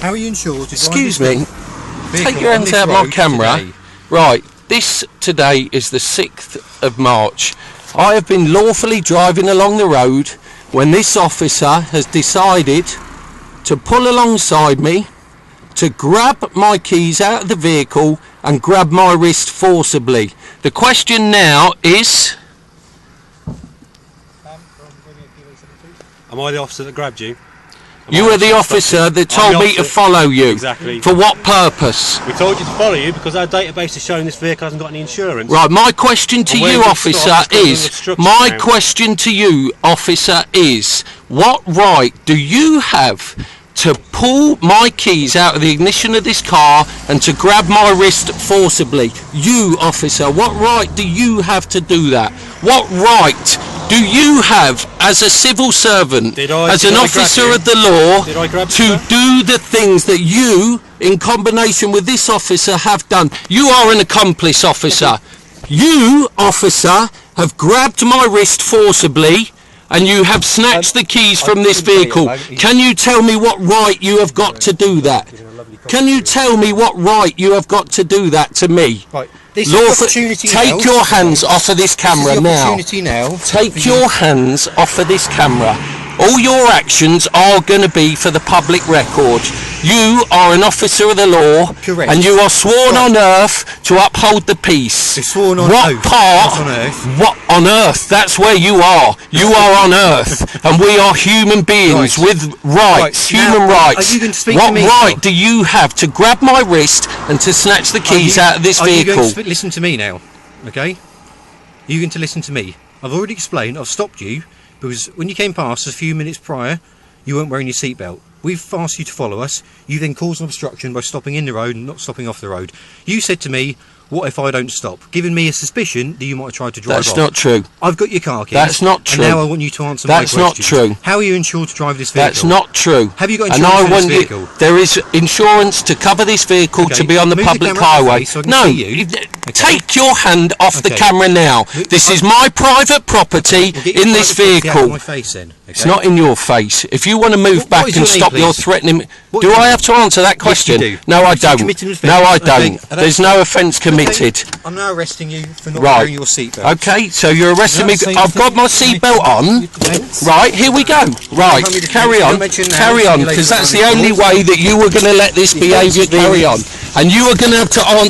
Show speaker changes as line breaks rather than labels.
How are you insured?
Excuse me, take your hands out of my camera. Today. Right, this today is the 6th of March. I have been lawfully driving along the road when this officer has decided to pull alongside me, to grab my keys out of the vehicle and grab my wrist forcibly. The question now is...
Am I the officer that grabbed you?
You were the officer that told me to follow you.
Exactly.
For what purpose?
We told you to follow you because our database is showing this vehicle hasn't got any insurance.
Right, my question to you, officer, is, what right do you have to pull my keys out of the ignition of this car and to grab my wrist forcibly? You, officer, what right do you have to do that? What right do you have as a civil servant, as an officer of the law, to do the things that you, in combination with this officer, have done? You are an accomplice, officer. You, officer, have grabbed my wrist forcibly and you have snatched the keys from this vehicle. Can you tell me what right you have got to do that? Can you tell me what right you have got to do that to me?
Right. Take
your hands off of this camera now. Take your hands off of this camera. All your actions are going to be for the public record. You are an officer of the law.
Correct.
And you are sworn on earth to uphold the peace.
You're sworn on
what
oath,
part?
not on earth.
What on earth? That's where you are. You are on earth, and we are human beings with rights, human rights.
Are you going to speak
what
to me,
right do you have to grab my wrist and to snatch the keys out of this vehicle?
Are you going to listen to me now? Okay? Are you going to listen to me? I've already explained. I've stopped you because when you came past us a few minutes prior, you weren't wearing your seatbelt. We've asked you to follow us. You then caused an obstruction by stopping in the road and not stopping off the road. You said to me, what if I don't stop? Giving me a suspicion that you might have tried to drive off.
That's not true.
I've got your car keys.
That's not true.
And now I want you to answer my question.
That's not true.
How are you insured to drive this vehicle?
That's not true.
Have you got insurance for this vehicle?
There is insurance to cover this vehicle to be on the public highway. Take your hand off the camera now. This is my private property in this vehicle. It's not in your face. If you want to move back and stop your threatening... Do I have to answer that question?
Yes, you do.
No, I don't. No, I don't.
Okay.
There's no offence committed.
I'm now arresting you for not wearing your seatbelt.
Okay, so you're arresting me. I've got my seatbelt on. Right, here we go. Right, carry on, because that's the only way that you were going to let this behaviour carry on. And you are going to have to answer